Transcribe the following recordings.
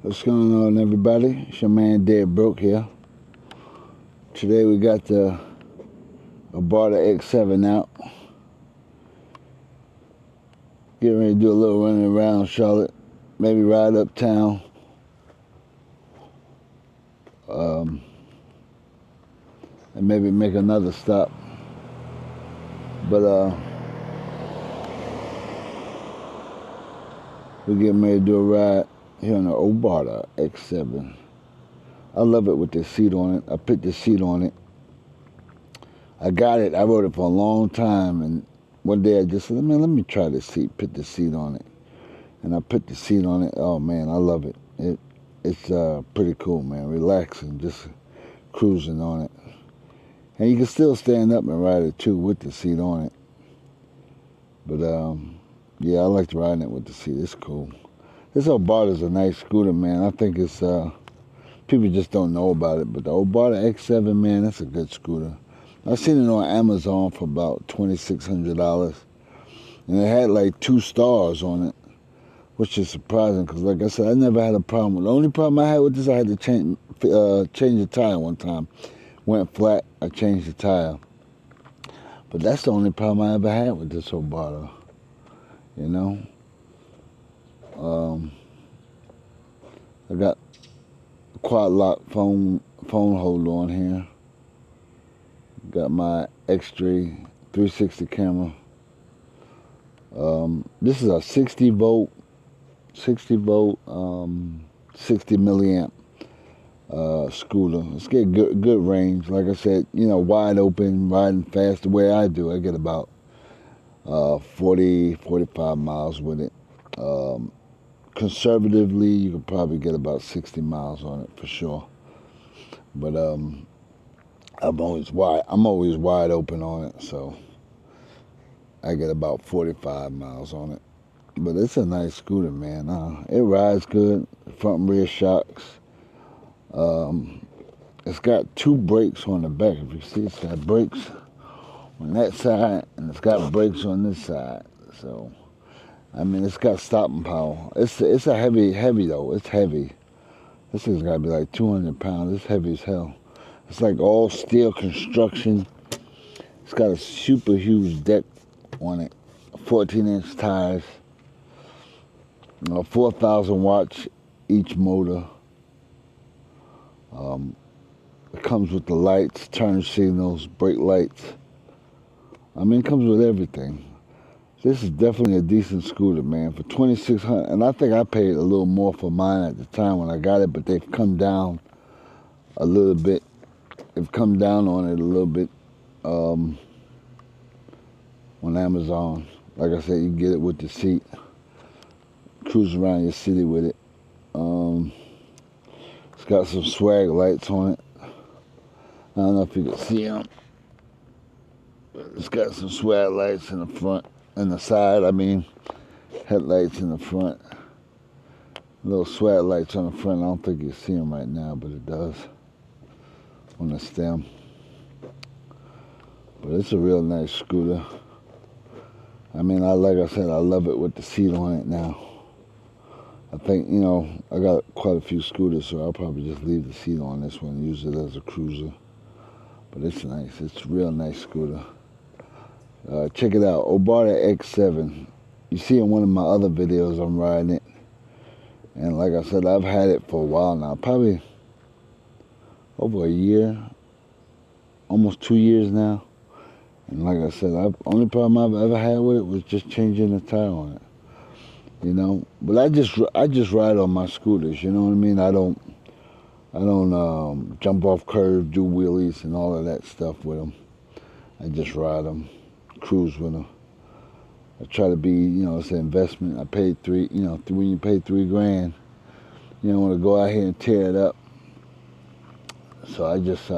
What's going on, everybody? It's your man Dead Broke here. Today we got the Obarter X7 out. Getting ready to do a little running around Charlotte. Maybe ride uptown. And maybe make another stop. But we're getting ready to do a ride here on the Obarter X7. I love it with the seat on it. I put the seat on it. I got it. I rode it for a long time, and one day I just said, man, let me try this seat. Put the seat on it. And I put the seat on it. Oh, man, I love it. It's pretty cool, man. Relaxing, just cruising on it. And you can still stand up and ride it, too, with the seat on it. But, yeah, I like riding it with the seat. It's cool. This Obarter's a nice scooter, man. I think it's, people just don't know about it. But the Obarter X7, man, that's a good scooter. I seen it on Amazon for about $2,600. And it had like 2 stars on it, which is surprising because, like I said, I never had a problem with it. The only problem I had with this, I had to change the tire one time. Went flat, I changed the tire. But that's the only problem I ever had with this Obarter, you know? I got a quad lock phone holder on here. Got my X3 360 camera. This is a 60 volt, 60 milliamp scooter. It's got good range. Like I said, you know, wide open, riding fast the way I do. I get about 40, 45 miles with it. Conservatively, you could probably get about 60 miles on it for sure. But I'm always wide open on it, so I get about 45 miles on it. But it's a nice scooter, man. It rides good, front and rear shocks. It's got 2 brakes on the back. If you see, it's got brakes on that side, and it's got brakes on this side. So, I mean, it's got stopping power. It's a heavy though. It's heavy. This thing's got to be like 200 pounds. It's heavy as hell. It's like all steel construction. It's got a super huge deck on it. 14-inch tires. 4,000 watts each motor. It comes with the lights, turn signals, brake lights. I mean, it comes with everything. This is definitely a decent scooter, man. For $2,600, and I think I paid a little more for mine at the time when I got it, but they've come down a little bit. They've come down on it a little bit on Amazon. Like I said, you can get it with the seat. Cruise around your city with it. It's got some swag lights on it. I don't know if you can see them. It's got some swag lights in the front and the side. I mean, headlights in the front. Little swag lights on the front. I don't think you see them right now, but it does on the stem. But it's a real nice scooter. I mean, like I said, I love it with the seat on it now. I think, you know, I got quite a few scooters, so I'll probably just leave the seat on this one and use it as a cruiser. But it's nice. It's a real nice scooter. Check it out, Obarter X7. You see in one of my other videos, I'm riding it. And like I said, I've had it for a while now. Probably over a year. Almost 2 years now. And like I said, the only problem I've ever had with it was just changing the tire on it. You know, but I just ride on my scooters. You know what I mean? I don't jump off curves, do wheelies, and all of that stuff with them. I just ride them, cruise with them. I try to be, you know, it's an investment. I paid when you pay $3 grand, you don't want to go out here and tear it up. So I just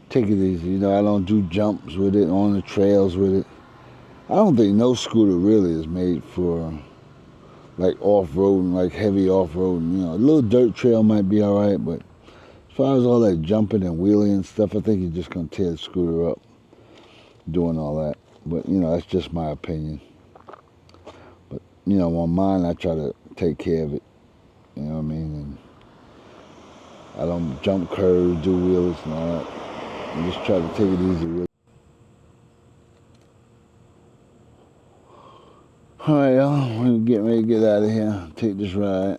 take it easy. You know, I don't do jumps with it, on the trails with it. I don't think no scooter really is made for like off-roading, like heavy off-roading. You know, a little dirt trail might be all right, but as far as all that jumping and wheeling and stuff, I think you're just going to tear the scooter up doing all that. But, you know, that's just my opinion. But, you know, on mine, I try to take care of it. you know what I mean? And I don't jump curves, do wheelies and all that. I just try to take it easy with it. Alright, y'all, we're getting ready to get out of here, take this ride.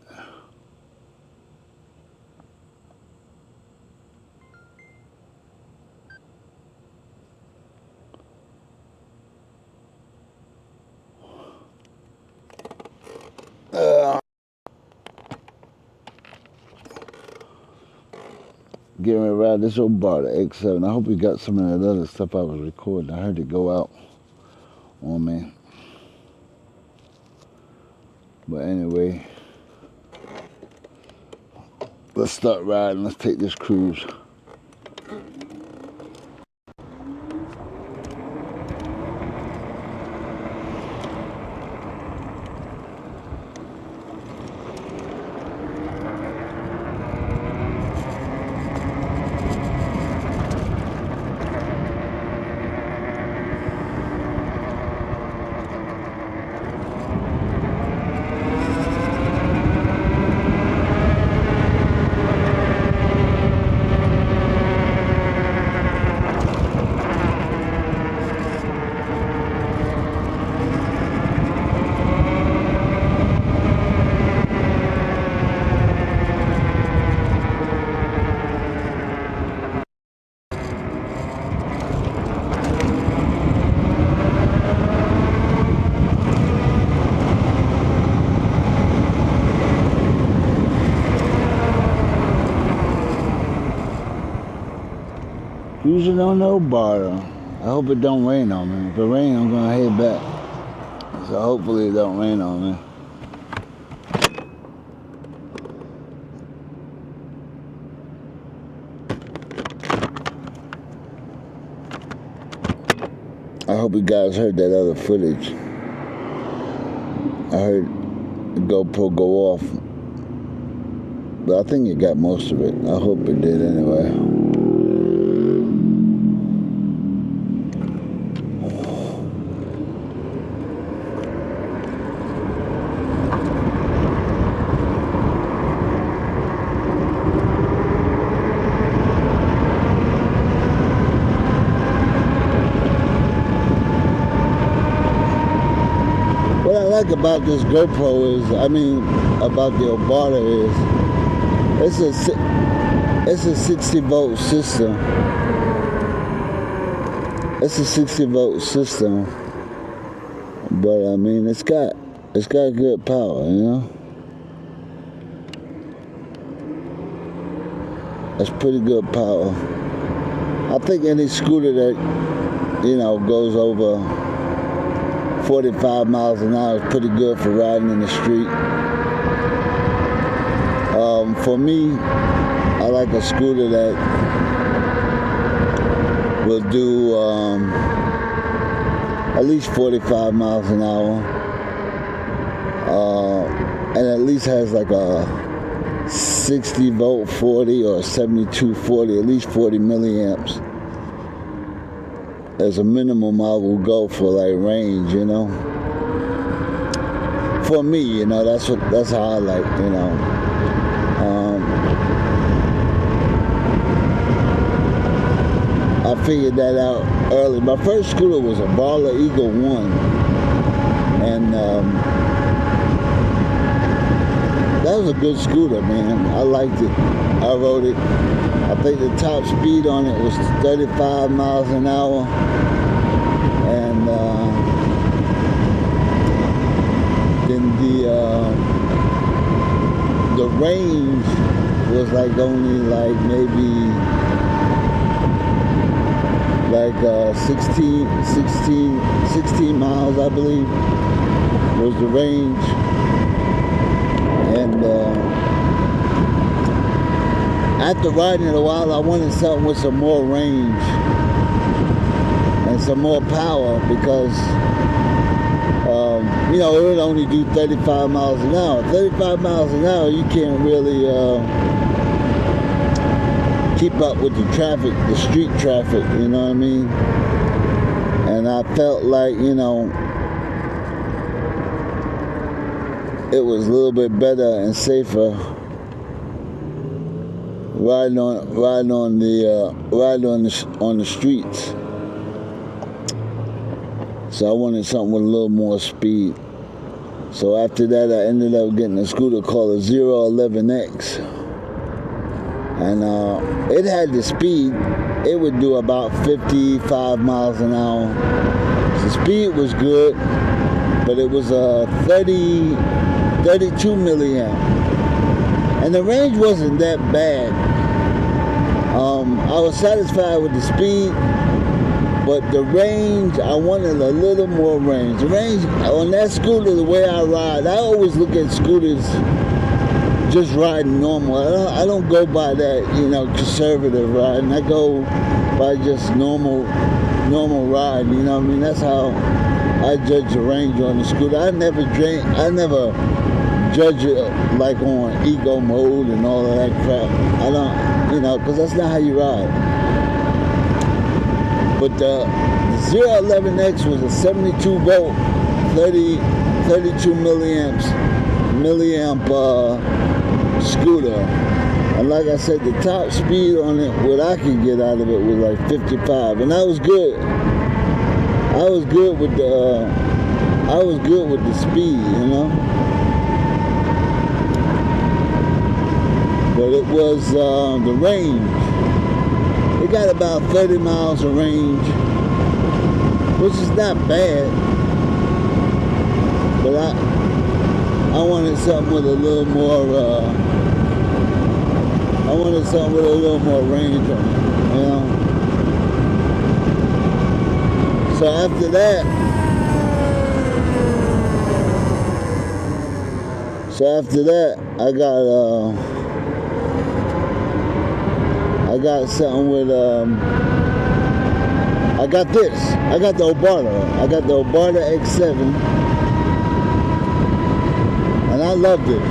Getting ready to ride this Obarter X7. I hope we got some of that other stuff I was recording. I heard it go out on me. But anyway, let's start riding. Let's take this cruise. Cruising on the Obarter. I hope it don't rain on me. If it rains, I'm gonna head back. So hopefully it don't rain on me. I hope you guys heard that other footage. I heard the GoPro go off, but I think it got most of it. I hope it did anyway. What I like about this GoPro is, about the Obarter is, it's a 60 volt system. It's a 60 volt system, but it's got good power, you know. It's pretty good power. I think any scooter that, goes over 45 miles an hour is pretty good for riding in the street. For me, I like a scooter that will do at least 45 miles an hour, and at least has like a 60 volt 40 or 72 40, at least 40 milliamps. As a minimum, I will go for like range, you know. For me, you know, that's how I like, you know. I figured that out early. My first scooter was a Baller Eagle 1, and that was a good scooter, man. I liked it. I rode it. I think the top speed on it was 35 miles an hour, and then the range was like only like maybe like 16 miles, I believe, was the range. And after riding it a while, I wanted something with some more range and some more power, because you know, it would only do 35 miles an hour. 35 miles an hour, you can't really keep up with the traffic, the street traffic, you know what I mean? And I felt like, you know, it was a little bit better and safer riding on the streets. So I wanted something with a little more speed. So after that, I ended up getting a scooter called a 011X. And it had the speed. It would do about 55 miles an hour. The speed was good, but it was 32 milliamp. And the range wasn't that bad. I was satisfied with the speed, but the range, I wanted a little more range. The range on that scooter, the way I ride, I always look at scooters just riding normal. I don't go by that, conservative riding. I go by just normal ride, you know what I mean? That's how I judge the range on the scooter. I never judge it like on ego mode and all of that crap. I don't, because that's not how you ride. But the 011X was a 72 volt, 32 milliamp scooter. And like I said, the top speed on it, what I could get out of it was like 55, and that was good. I was good with the speed, But it was the range. It got about 30 miles of range, which is not bad. But I wanted something with a little more. I wanted something with a little more range on it, So after that, I got something with, I got this. I got the Obarter. I got the Obarter X7. And I loved it.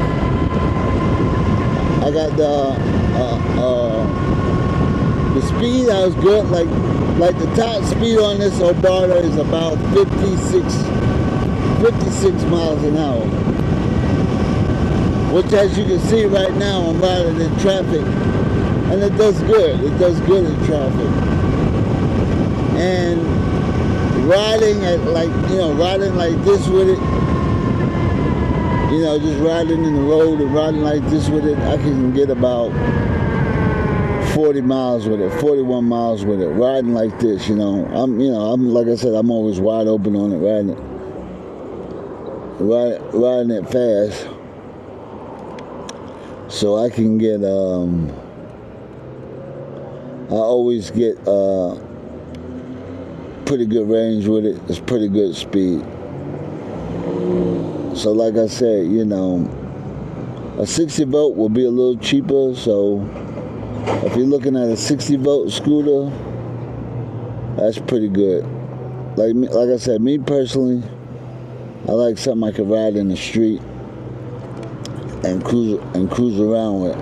I got the speed, I was good. Like the top speed on this Obarter is about 56 miles an hour. Which, as you can see right now, I'm riding in traffic. And it does good. It does good in traffic. And riding riding like this with it, just riding in the road and riding like this with it, I can get about 40 miles with it, 41 miles with it, riding like this, I'm like I said, I'm always wide open on it, riding it fast. So I can get, I always get pretty good range with it. It's pretty good speed. So like I said, a 60 volt will be a little cheaper. So if you're looking at a 60 volt scooter, that's pretty good. Like I said, me personally, I like something I can ride in the street and cruise around with.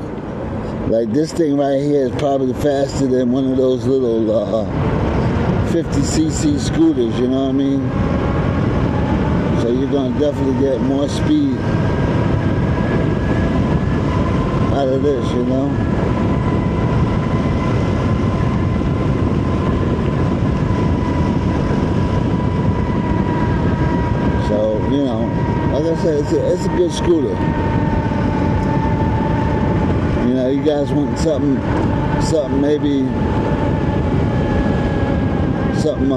Like this thing right here is probably faster than one of those little 50cc scooters, you know what I mean? So you're gonna definitely get more speed out of this, So, like I said, it's a good scooter. You guys want something maybe, something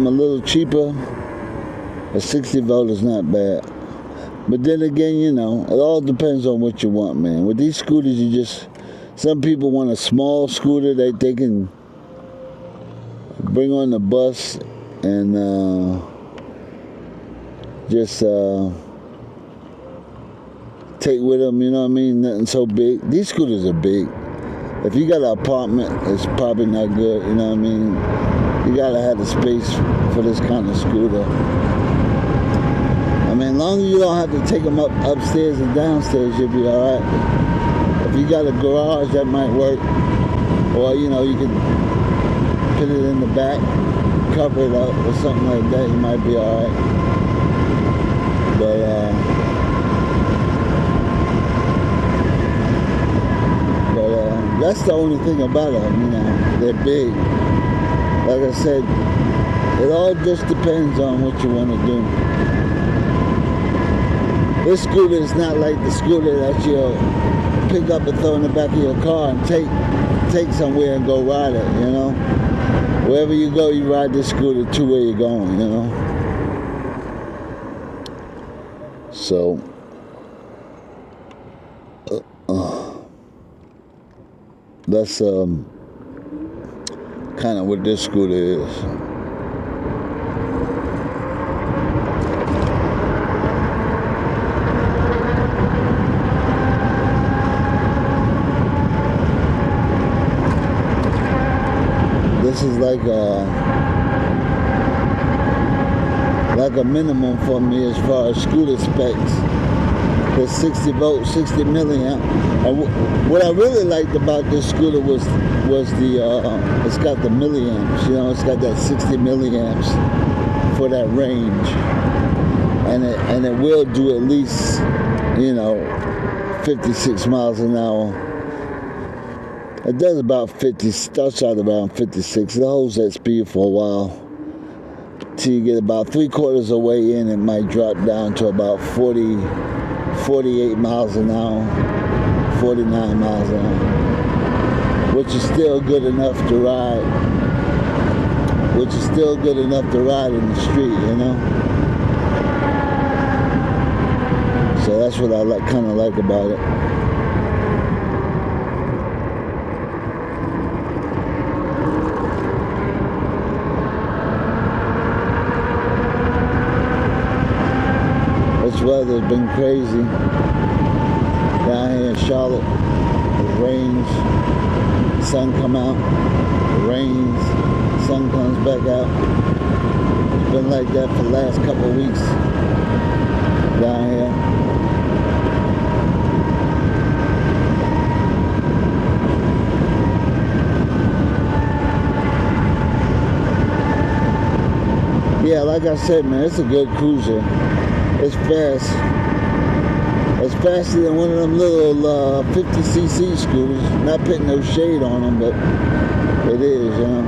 a little cheaper. A 60 volt is not bad. But then again, it all depends on what you want, man. With these scooters, some people want a small scooter that they can bring on the bus and just take with them, you know what I mean? Nothing so big. These scooters are big. If you got an apartment, it's probably not good, you know what I mean? You gotta have the space for this kind of scooter. I mean, as long as you don't have to take them upstairs and downstairs, you'll be alright. If you got a garage, that might work. Or, you can put it in the back, cover it up or something like that, you might be alright. But that's the only thing about them, you know. They're big. Like I said, it all just depends on what you want to do. This scooter is not like the scooter that you'll pick up and throw in the back of your car and take somewhere and go ride it, you know. Wherever you go, you ride this scooter to where you're going, you know. So, that's kind of what this scooter is. This is like a minimum for me as far as scooter specs. The 60 volt, 60 milliamp. And what I really liked about this scooter was the it's got the milliamps. You know, it's got that 60 milliamps for that range, and it will do at least, you know, 56 miles an hour. It does about 50, starts out around 56. It holds that speed for a while. Till you get about 3/4 of the way in, it might drop down to about 40, 48 miles an hour, 49 miles an hour, which is still good enough to ride. Which is still good enough to ride in the street, you know. So that's what I kind of like about it. This weather's been crazy down here in Charlotte. It rains, sun come out, it rains, sun comes back out. It's been like that for the last couple of weeks down here. Yeah, like I said, man, it's a good cruiser. It's fast. It's faster than one of them little 50cc scooters. Not putting no shade on them, but it is, you know.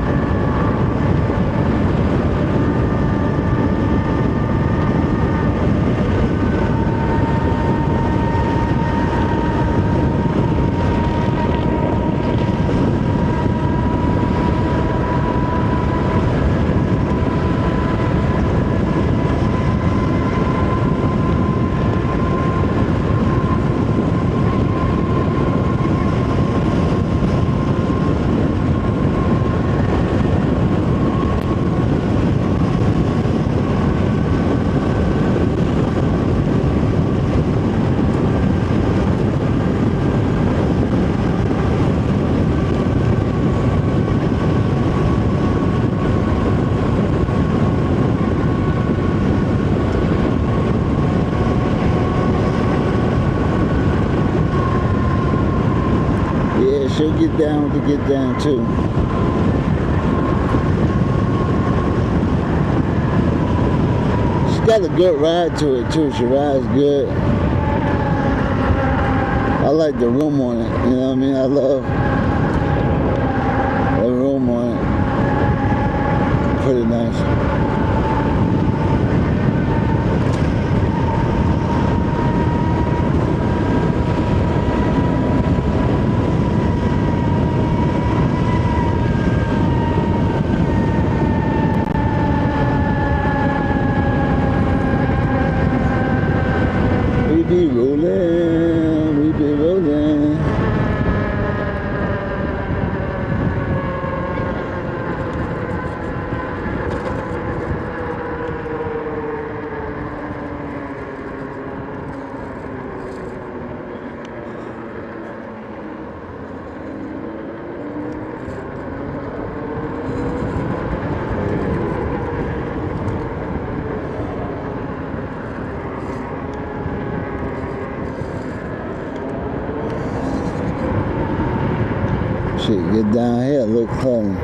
She'll get down to get down too. She's got a good ride to it too. She rides good. I like the room on it. You know what I mean? I love the room on it. Pretty nice. We be rolling. Shit, get down here, look funny.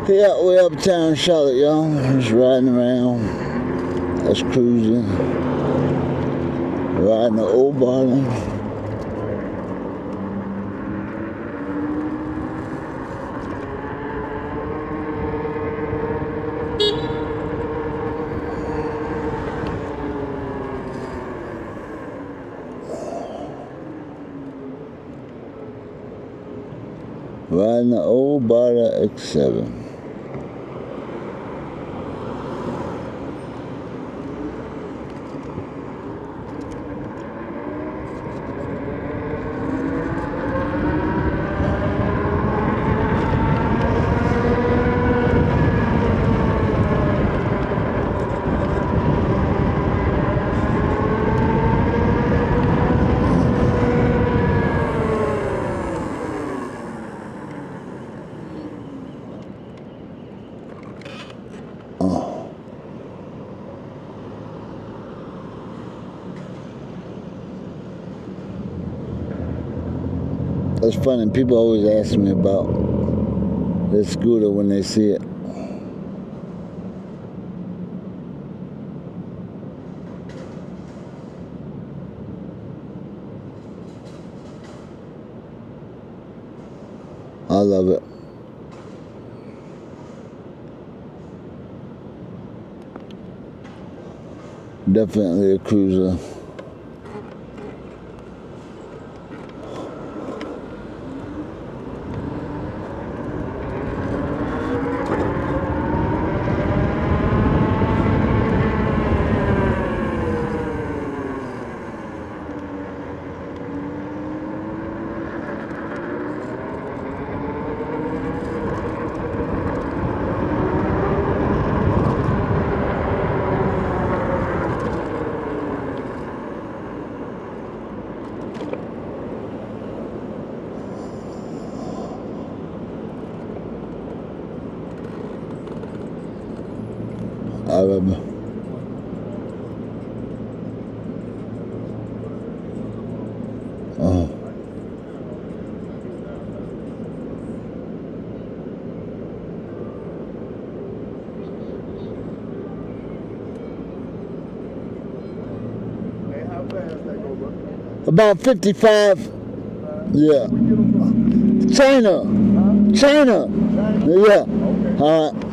Yeah, way uptown Charlotte, y'all. Just riding around. That's cruising. Riding the Obarter. Riding the Obarter X7. That's funny. People always ask me about this scooter when they see it. I love it. Definitely a cruiser. I remember. About 55. Yeah. China. China. Yeah. All right.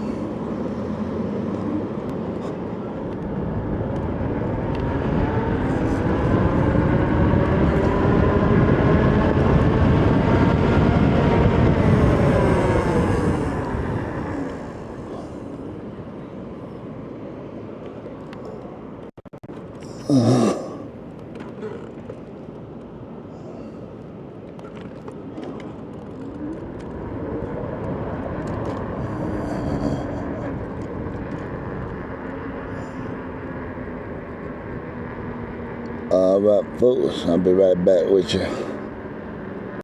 All right, folks. I'll be right back with you.